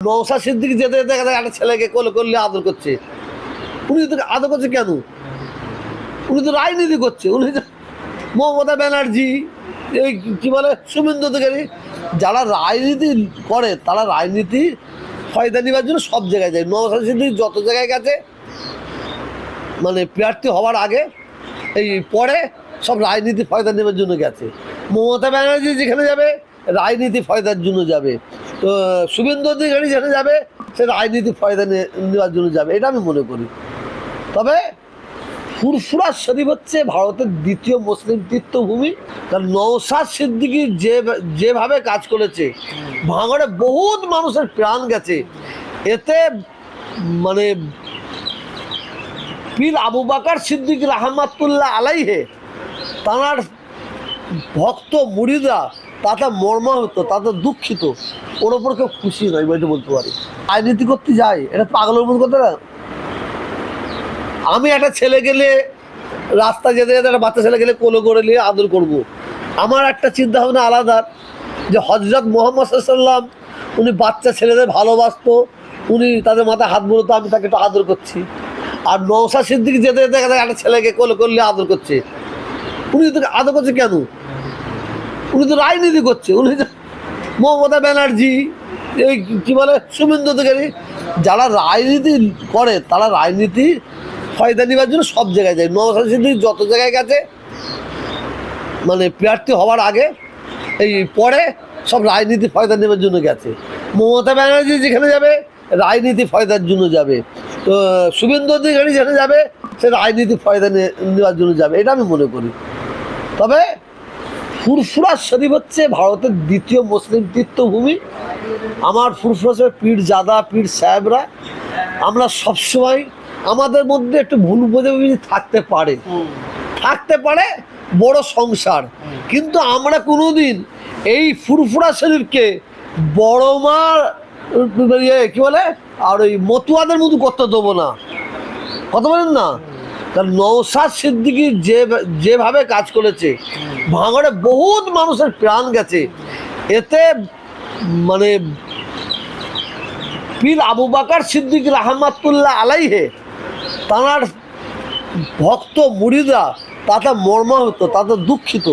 নওশাদ সিদ্দিকী যেতে যেতে দেখা যায় একটা ছেলেকে কোলে করলে আদর করছে। উনি তো আদর করছে কেন? উনি তো রাজনীতি করছে। উনি মমতা ব্যানার্জি, এই কি বলে শুভেন্দু অধিকারী, যারা রাজনীতি করে তারা রাজনীতি ফয়দা নেওয়ার জন্য সব জায়গায় যায়। নওশাদ সিদ্দিকী যত জায়গায় গেছে মানে প্রার্থী হওয়ার আগে এই পরে সব রাজনীতি ফয়দা নেওয়ার জন্য গেছে। মমতা ব্যানার্জি যেখানে যাবে রাজনীতি ফয়দার জন্য যাবে, তো শুভেন্দু অধিকারী যেখানে যাবে সে রাজনীতি ফয়দা নেওয়ার জন্য যাবে, এটা আমি মনে করি। তবে ফুরফুরা শরীফ হচ্ছে ভারতের দ্বিতীয় মুসলিম তীর্থভূমি। কারণ নওশাদ সিদ্দিকী যেভাবে কাজ করেছে, ভাঙড়ে বহুত মানুষের প্রাণ গেছে, এতে মানে পীর আবু বকর সিদ্দিক রহমাতুল্লাহ আলাইহে তাঁর ভক্ত মুরিদরা তাতে মর্মাহত, তাতে দুঃখিত, ওর ওপর কেউ খুশি নয়, এটা বলতে পারি। রাজনীতি করতে যায় এটা পাগলের মতো কথা না। আমি একটা ছেলে গেলে রাস্তা যেতে যেতে একটা বাচ্চা ছেলে গেলে কোলে করে নিয়ে আদর করব। আমার একটা চিন্তা ভাবনা আলাদা, যে হজরত মোহাম্মদ সাল্লাম উনি বাচ্চা ছেলেদের ভালোবাসতো, উনি তাদের মাথায় হাত বলতো, আমি তাকে একটু আদর করছি। আর নওশাদ সিদ্দিকী যেতে যেতে দেখা যায় একটা ছেলেকে কোলে করলে আদর করছে। উনি তো আদর করছে কেন? উনি তো রাজনীতি করছে। উনি তো মমতা ব্যানার্জি, এই কি বলে শুভেন্দু অধিকারী, যারা রাজনীতি করে তারা রাজনীতি ফয়দা নেওয়ার জন্য সব জায়গায় যায়। নওশাদ সিদ্দিকী যত জায়গায় গেছে মানে প্রার্থী হওয়ার আগে এই পরে সব রাজনীতি ফয়দা নেওয়ার জন্য গেছে। মমতা ব্যানার্জি যেখানে যাবে রাজনীতি ফয়দার জন্য যাবে, তো শুভেন্দু অধিকারী যেখানে যাবে সে রাজনীতি ফয়দা নেওয়ার জন্য যাবে, এটা আমি মনে করি। তবে ফুরফুরা শরীফ হচ্ছে ভারতের দ্বিতীয় মুসলিম তীর্থভূমি। আমার ফুরফুরা শরীফ পীর জাদা পীর সাহেবরা, আমরা সবসময় আমাদের মধ্যে একটু ভুল বোঝাবুঝি থাকতে পারে বড় সংসার, কিন্তু আমরা কোনোদিন এই ফুরফুরা শরীফকে বড় মার কি বলে আর ওই মতুয়াদের মতো করতে দেবো না, কথা বলেন না। কারণ নওশাদ সিদ্দিকী যেভাবে কাজ করেছে, ভাঙড়ে বহুত মানুষের প্রাণ গেছে, এতে মানে পীর আবু বকর সিদ্দিক রহমাতুল্লাহ আলাইহে তাঁর ভক্ত মুরিদরা তাতে মর্মাহত, তাতে দুঃখিত,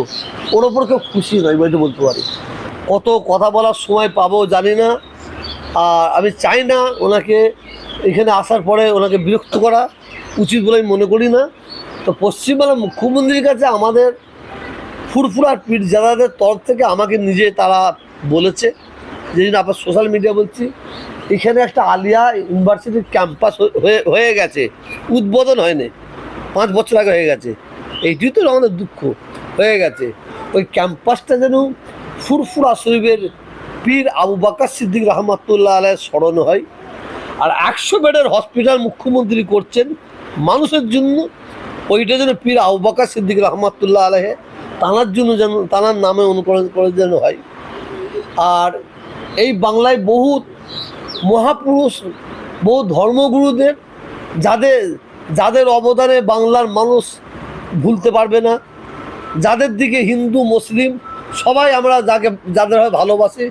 ওর ওপর কেউ খুশি নয়, এটা বলতে পারি। কত কথা বলার সময় পাবো জানি না, আর আমি চাই না ওনাকে এখানে আসার পরে ওনাকে বিরক্ত করা উচিত বলে আমি মনে করি না। তো পশ্চিমবাংলার মুখ্যমন্ত্রীর কাছে আমাদের ফুরফুরার পীর জাদাদের তরফ থেকে আমাকে নিজে তারা বলেছে, যেদিন আপনার সোশ্যাল মিডিয়া বলছি, এখানে একটা আলিয়া ইউনিভার্সিটির ক্যাম্পাস হয়ে গেছে, উদ্বোধন হয়নি, 5 বছর আগে হয়ে গেছে, এইটি তো আমাদের দুঃখ হয়ে গেছে। ওই ক্যাম্পাসটা যেন ফুরফুরা শরীফের পীর আবু বকর সিদ্দিক রহমাতুল্লাহ আলাইহির স্মরণ হয়। আর 100 বেডের হসপিটাল মুখ্যমন্ত্রী করছেন মানুষের জন্য, ওইটা যেন পীর আবু বকর সিদ্দিক রহমাতুল্লাহ আলাইহি তাঁর জন্য যেন তাঁর নামে অনুকরণ করে যেন হয়। আর এই বাংলায় বহুত মহাপুরুষ, বহু ধর্মগুরুদের যাদের অবদানে বাংলার মানুষ ভুলতে পারবে না, যাদের দিকে হিন্দু মুসলিম সবাই আমরা যাদের ভালোবাসি,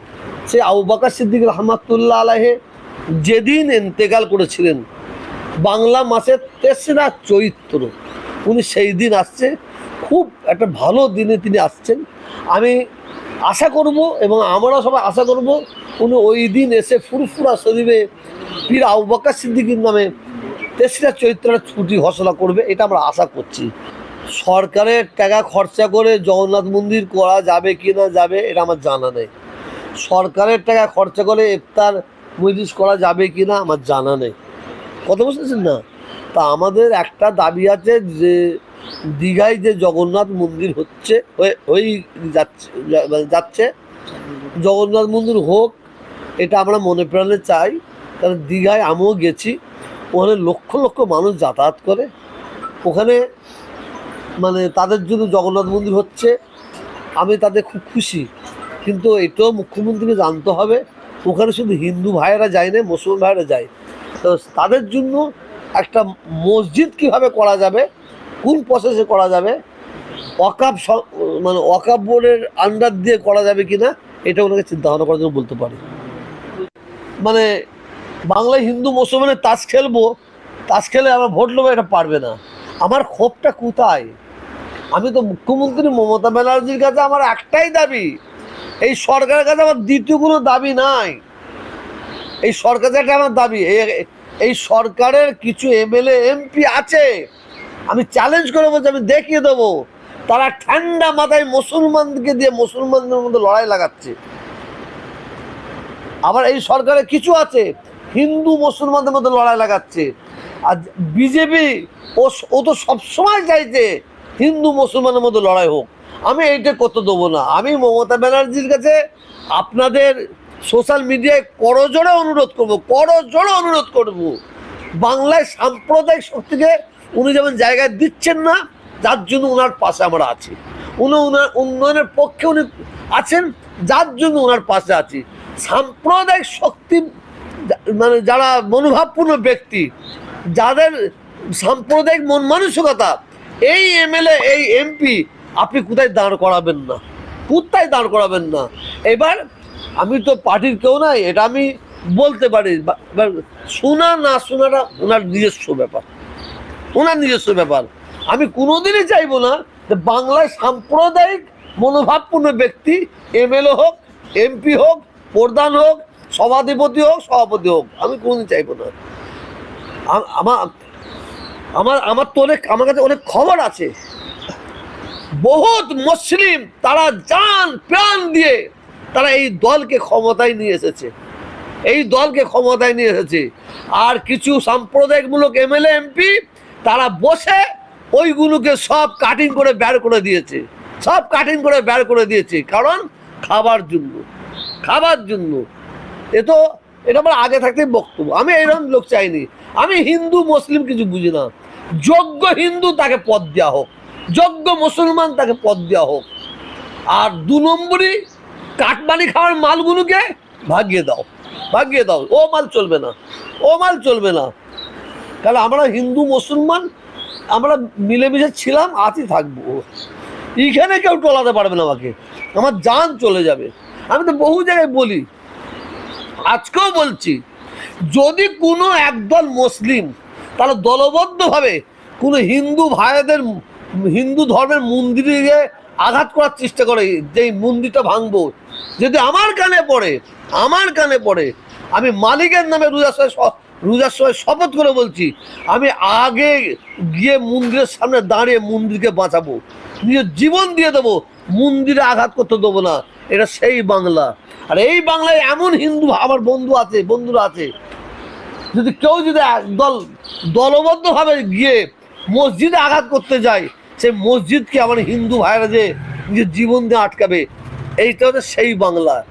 সে আবু বকর সিদ্দিক রহমাতুল্লাহ আলাইহি যেদিন ইন্তেকাল করেছিলেন বাংলা মাসের 3রা চৈত্র, উনি সেই দিন আসছে, খুব একটা ভালো দিনে তিনি আসছেন। আমি আশা করব এবং আমরা সবাই আশা করব উনি ওই দিন এসে ফুরফুরা শরীফে পীর আবু বকর সিদ্দিকীর নামে 3রা চৈত্রের ছুটি ঘোষণা করবে, এটা আমরা আশা করছি। সরকারের টাকা খরচা করে জগন্নাথ মন্দির করা যাবে কি না যাবে এটা আমার জানা নেই। সরকারের টাকা খরচা করে ইফতার মজলিস করা যাবে কি না আমার জানা নেই, কথা বুঝতেছেন না। তা আমাদের একটা দাবি আছে যে দীঘায় যে জগন্নাথ মন্দির হয়ে যাচ্ছে জগন্নাথ মন্দির হোক, এটা আমরা মনে প্রাণে চাই। কারণ দীঘায় আমিও গেছি, ওখানে লক্ষ লক্ষ মানুষ যাতায়াত করে, ওখানে মানে তাদের জন্য জগন্নাথ মন্দির হচ্ছে, আমি তাদের খুব খুশি। কিন্তু এটাও মুখ্যমন্ত্রীকে জানতে হবে, ওখানে শুধু হিন্দু ভাইয়েরা যায় না, মুসলমান ভাইয়েরা যায়, তো তাদের জন্য একটা মসজিদ কিভাবে করা যাবে, কোন প্রসেসে করা যাবে, ওয়াকফ মানে ওয়াকফ বোর্ডের আন্ডার দিয়ে করা যাবে কি না, এটা ওনাকে চিন্তা ভাবনা করার জন্য বলতে পারি। মানে বাংলায় হিন্দু মুসলমানের তাস খেলবো, তাস খেলে আমরা ভোট নেবো, এটা পারবে না। আমার ক্ষোভটা কোথায়? আমি তো মুখ্যমন্ত্রী মমতা ব্যানার্জির কাছে আমার একটাই দাবি, এই সরকারের কাছে আমার দ্বিতীয় কোনো দাবি নাই। এই সরকারের একটা আমার দাবি, এই সরকারের কিছু এমএলএ এমপি আছে, আমি চ্যালেঞ্জ করে বলছি, আমি দেখিয়ে দেবো, তারা ঠান্ডা মাথায় মুসলমানকে দিয়ে মুসলমানদের মধ্যে লড়াই লাগাচ্ছে। আবার এই সরকারে কিছু আছে হিন্দু মুসলমানদের মধ্যে লড়াই লাগাচ্ছে। আর বিজেপি ও তো সবসময় চাইছে হিন্দু মুসলমানের মধ্যে লড়াই হোক। আমি এইটা করতে দেবো না। আমি মমতা ব্যানার্জির কাছে আপনাদের সোশ্যাল মিডিয়ায় করজোড়ে অনুরোধ করবো, বাংলায় সাম্প্রদায়িক শক্তিকে উনি যেমন জায়গায় দিচ্ছেন না, যার জন্য ওনার পাশে আমরা আছি। ওনার উন্নয়নের পক্ষে উনি আছেন, যার জন্য ওনার পাশে আছি। সাম্প্রদায়িক শক্তি মানে যারা মনোভাবপূর্ণ ব্যক্তি, যাদের সাম্প্রদায়িক মন মানসিকতা, এই এমএলএ এই এমপি আপনি কোথায় দাঁড় করাবেন না, কোথায় দাঁড় করাবেন না। এবার আমি তো পার্টির কেউ নাই, এটা আমি বলতে পারি, শোনা না শোনাটা ওনার নিজস্ব ব্যাপার, ওনার নিজস্ব ব্যাপার। আমি কোনোদিনই চাইবো না যে বাংলায় সাম্প্রদায়িক মনোভাবপূর্ণ ব্যক্তি এমএলএ হোক, এমপি হোক, প্রধান হোক, সভাধিপতি হোক, সভাপতি হোক, আমি কোনোদিন চাইবো না। আমার আমার আমার তো আমার কাছে অনেক খবর আছে, বহুত মুসলিম তারা জান প্রাণ দিয়ে তারা এই দলকে ক্ষমতায় নিয়ে এসেছে, এই দলকে ক্ষমতায় নিয়ে এসেছে। আর কিছু সাম্প্রদায়িকমূলক এমএলএ এমপি তারা বসে ওইগুলোকে সব কাটিং করে বের করে দিয়েছে, সব কাটিং করে বের করে দিয়েছে, কারণ খাবার জন্য, খাবার জন্য। এটা আমার আগে থাকতেই বক্তব্য। আমি এইরকম লোক চাইনি। আমি হিন্দু মুসলিম কিছু বুঝি না। যোগ্য হিন্দু তাকে পদ দেওয়া হোক, যোগ্য মুসলমান তাকে পদ দেওয়া হোক। আর 2 নম্বরই কাটমানি খাওয়ার মালগুলোকে ভাগিয়ে দাও, ভাগিয়ে দাও। ও মাল চলবে না, ও মাল চলবে না। তাহলে আমরা হিন্দু মুসলমান আমরা মিলেমিশে ছিলাম, আছি, থাকবো। এইখানে কেউ টলাতে পারবে না আমাকে, আমার জান চলে যাবে। আমি তো বহু জায়গায় বলি, আজকেও বলছি, যদি কোনো একদল মুসলিম তারা দলবদ্ধভাবে কোনো হিন্দু ভাইদের হিন্দু ধর্মের মন্দিরে আঘাত করার চেষ্টা করে, যে মন্দিরটা ভাঙবো, যদি আমার কানে পড়ে, আমি মালিকের নামে রোজার সময় শপথ করে বলছি, আমি আগে গিয়ে মন্দিরের সামনে দাঁড়িয়ে মন্দিরকে বাঁচাবো, নিজের জীবন দিয়ে দেবো, মন্দিরে আঘাত করতে দেবো না। এটা সেই বাংলা। আর এই বাংলায় এমন হিন্দু আমার বন্ধুরা আছে, যদি কেউ যদি দলবদ্ধভাবে গিয়ে মসজিদে আঘাত করতে যায়, সেই মসজিদকে আমার হিন্দু ভাইরা যে নিজের জীবন দিয়ে আটকাবে, এইটা হচ্ছে সেই বাংলা।